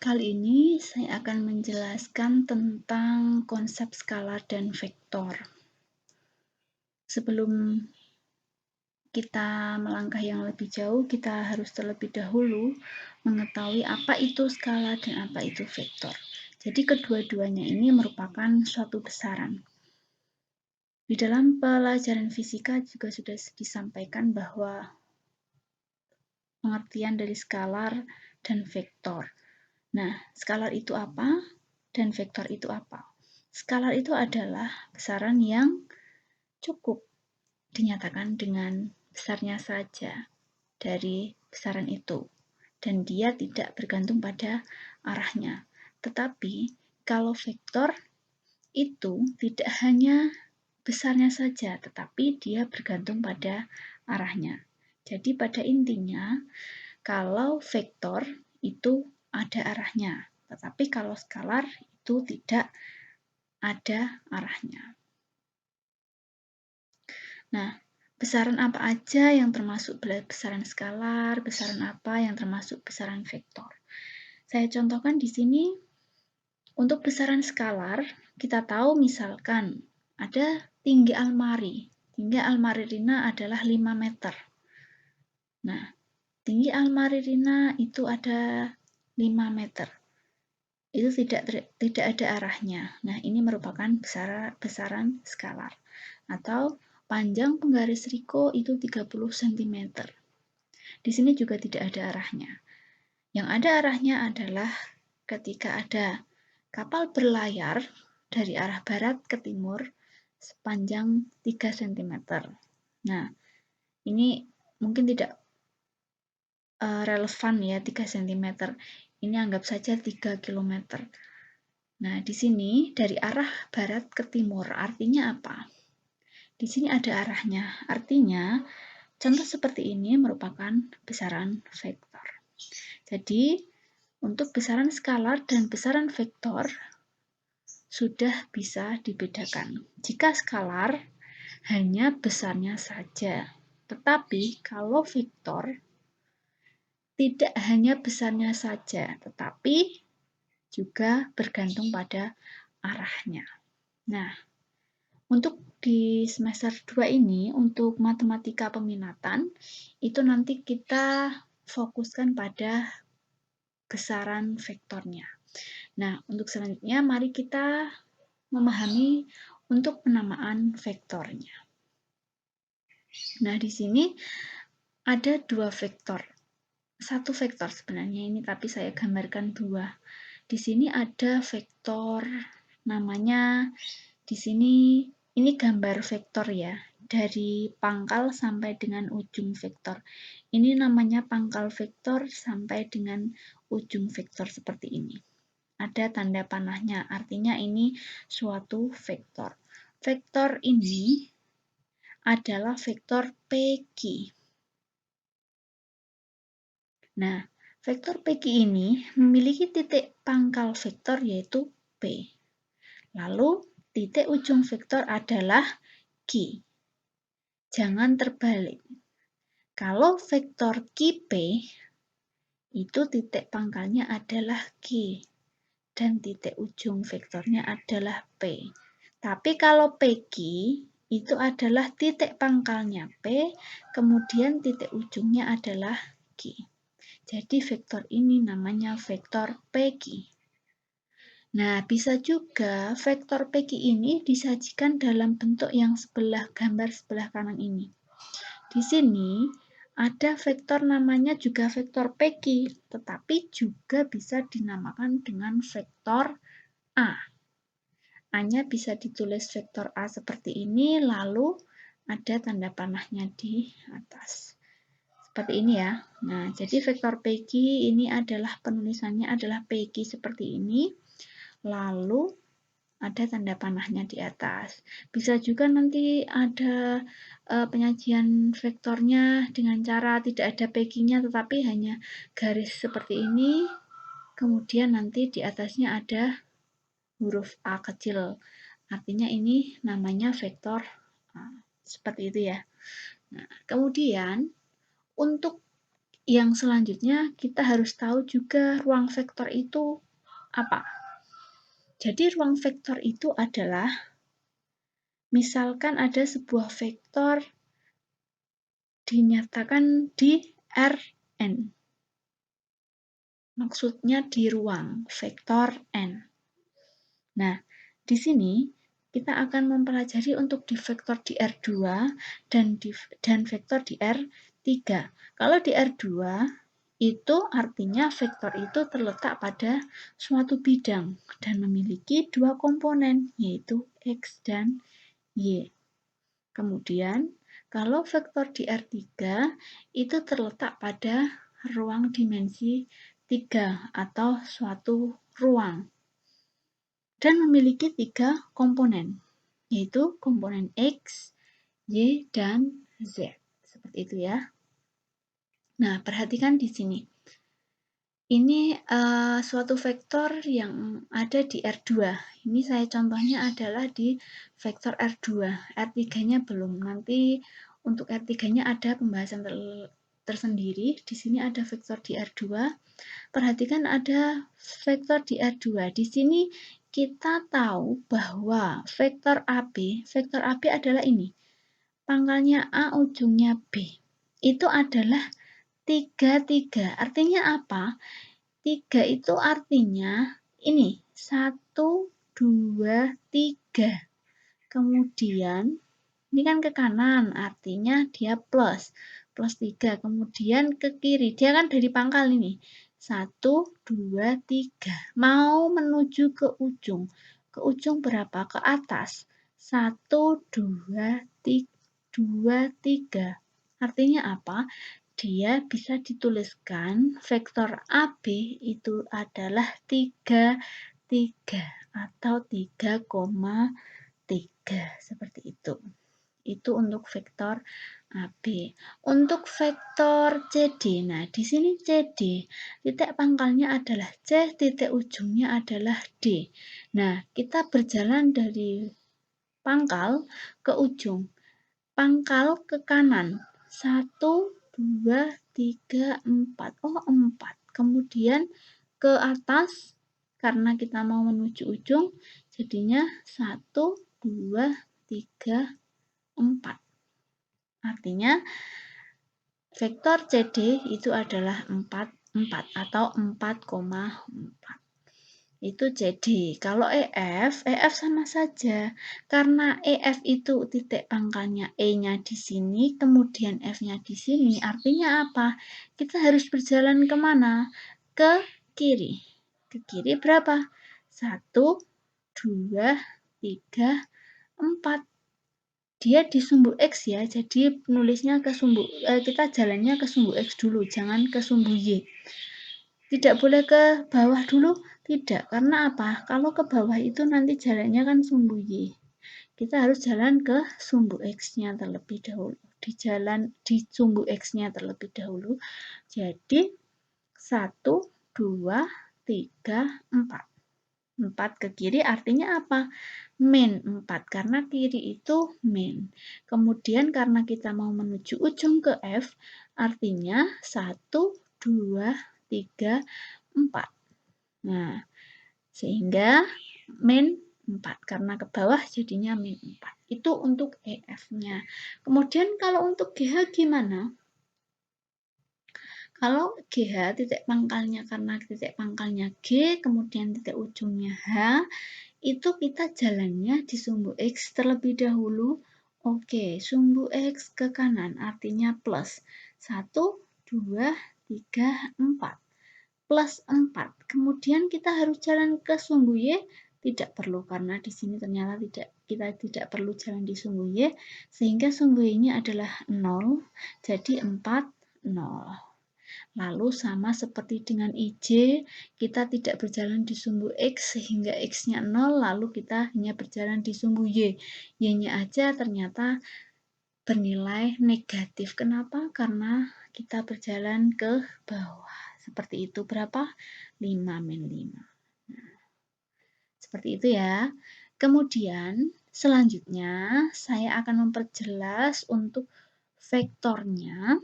Kali ini saya akan menjelaskan tentang konsep skalar dan vektor. Sebelum kita melangkah yang lebih jauh, kita harus terlebih dahulu mengetahui apa itu skala dan apa itu vektor. Jadi kedua-duanya ini merupakan suatu besaran. Di dalam pelajaran fisika juga sudah disampaikan bahwa pengertian dari skalar dan vektor. Nah, skalar itu apa dan vektor itu apa? Skalar itu adalah besaran yang cukup dinyatakan dengan besarnya saja dari besaran itu, dan dia tidak bergantung pada arahnya. Tetapi kalau vektor itu tidak hanya besarnya saja, tetapi dia bergantung pada arahnya. Jadi pada intinya, kalau vektor itu ada arahnya, tetapi kalau skalar itu tidak ada arahnya. Nah, besaran apa aja yang termasuk besaran skalar, besaran apa yang termasuk besaran vektor? Saya contohkan di sini. Untuk besaran skalar, kita tahu misalkan ada tinggi almari. Tinggi almari Rina adalah 5 meter. Nah, tinggi almari Rina itu ada 5 meter. Itu tidak ada arahnya. Nah, ini merupakan besaran skalar. Atau panjang penggaris Riko itu 30 cm. Di sini juga tidak ada arahnya. Yang ada arahnya adalah ketika ada kapal berlayar dari arah barat ke timur sepanjang 3 cm. Nah, ini mungkin tidak relevan ya 3 cm. Ini anggap saja 3 km. Nah, di sini dari arah barat ke timur artinya apa? Di sini ada arahnya. Artinya, contoh seperti ini merupakan besaran vektor. Jadi, untuk besaran skalar dan besaran vektor sudah bisa dibedakan. Jika skalar hanya besarnya saja, tetapi kalau vektor tidak hanya besarnya saja, tetapi juga bergantung pada arahnya. Nah, untuk di semester 2 ini, untuk matematika peminatan, itu nanti kita fokuskan pada besaran vektornya. Nah, untuk selanjutnya mari kita memahami untuk penamaan vektornya. Nah, di sini ada dua vektor. Satu vektor sebenarnya ini, tapi saya gambarkan dua. Di sini ada vektor namanya, di sini ini gambar vektor ya, dari pangkal sampai dengan ujung vektor. Ini namanya pangkal vektor sampai dengan ujung vektor seperti ini. Ada tanda panahnya, artinya ini suatu vektor. Vektor ini adalah vektor PQ. Nah, vektor PQ ini memiliki titik pangkal vektor yaitu P. Lalu, titik ujung vektor adalah Q. Jangan terbalik. Kalau vektor QP, itu titik pangkalnya adalah Q. Dan titik ujung vektornya adalah P. Tapi kalau PQ itu adalah titik pangkalnya P, kemudian titik ujungnya adalah Q. Jadi vektor ini namanya vektor PQ. Nah, bisa juga vektor PQ ini disajikan dalam bentuk yang gambar sebelah kanan ini. Di sini ada vektor namanya juga vektor PQ, tetapi juga bisa dinamakan dengan vektor A. A-nya bisa ditulis vektor A seperti ini, lalu ada tanda panahnya di atas. Seperti ini ya. Nah, jadi vektor PQ ini adalah penulisannya adalah PQ seperti ini, lalu ada tanda panahnya di atas. Bisa juga nanti ada penyajian vektornya dengan cara tidak ada PQ-nya, tetapi hanya garis seperti ini, kemudian nanti di atasnya ada huruf A kecil. Artinya ini namanya vektor A. Seperti itu ya. Nah, kemudian untuk Yang selanjutnya kita harus tahu juga ruang vektor itu apa. Jadi ruang vektor itu adalah, misalkan ada sebuah vektor dinyatakan di Rn. Maksudnya di ruang vektor n. Nah, di sini kita akan mempelajari untuk di vektor di R2 dan vektor di R3. Kalau di R2 itu artinya vektor itu terletak pada suatu bidang dan memiliki dua komponen, yaitu X dan Y. Kemudian, kalau vektor di R3 itu terletak pada ruang dimensi 3 atau suatu ruang dan memiliki 3 komponen, yaitu komponen X, Y, dan Z. Seperti itu ya. Nah, perhatikan di sini. Ini suatu vektor yang ada di R2. Ini saya contohnya adalah di vektor R2. R3-nya belum. Nanti untuk R3-nya ada pembahasan tersendiri. Di sini ada vektor di R2. Perhatikan ada vektor di R2. Di sini kita tahu bahwa vektor AB adalah ini. Pangkalnya A, ujungnya B. Itu adalah 3, artinya apa? 3 itu artinya ini, 1, 2, 3. Kemudian, ini kan ke kanan, artinya dia plus 3. Kemudian ke kiri, dia kan dari pangkal ini. 1, 2, 3. Mau menuju ke ujung. Ke ujung berapa? Ke atas. 1, 2, 3. Artinya apa? Dia bisa dituliskan vektor AB itu adalah 3, atau 3,3 seperti itu. Itu untuk vektor AB. Untuk vektor CD, nah di sini CD, titik pangkalnya adalah C, titik ujungnya adalah D. Nah, kita berjalan dari pangkal ke ujung. Pangkal ke kanan. 1, 2, 3, 4. Oh, 4. Kemudian ke atas, karena kita mau menuju ujung, jadinya 1, 2, 3, 4. Artinya, vektor CD itu adalah 4 atau 4,4. Itu CD. Kalau EF sama saja. Karena EF itu titik pangkalnya E-nya di sini, kemudian F-nya di sini. Artinya apa? Kita harus berjalan kemana? Ke kiri. Ke kiri berapa? 1, 2, 3, 4. Dia di sumbu X ya, jadi penulisnya ke sumbu, kita jalannya ke sumbu X dulu, jangan ke sumbu Y. Tidak boleh ke bawah dulu, tidak. Karena apa? Kalau ke bawah itu nanti jalannya kan sumbu Y. Kita harus jalan ke sumbu X-nya terlebih dahulu. Di sumbu X-nya terlebih dahulu. Jadi 1, 2, 3, 4. 4 ke kiri artinya apa? Min 4, karena kiri itu min. Kemudian karena kita mau menuju ujung ke F, artinya 1, 2, 3, 4. Nah, sehingga min 4, karena ke bawah jadinya min 4. Itu untuk EF-nya. Kemudian kalau untuk GH gimana? Kalau GH titik pangkalnya, karena titik pangkalnya G, kemudian titik ujungnya H, itu kita jalannya di sumbu X terlebih dahulu. Oke, sumbu X ke kanan artinya plus. 1, 2, 3, 4. Plus 4. Kemudian kita harus jalan ke sumbu Y. Tidak perlu, karena di sini ternyata kita tidak perlu jalan di sumbu Y. Sehingga sumbu Y-nya adalah 0. Jadi 4, 0. Lalu sama seperti dengan IJ, kita tidak berjalan di sumbu X sehingga X-nya 0, lalu kita hanya berjalan di sumbu Y. Y-nya aja ternyata bernilai negatif. Kenapa? Karena kita berjalan ke bawah. Seperti itu. Berapa? 5 min 5. Nah, seperti itu ya. Kemudian selanjutnya saya akan memperjelas untuk vektornya.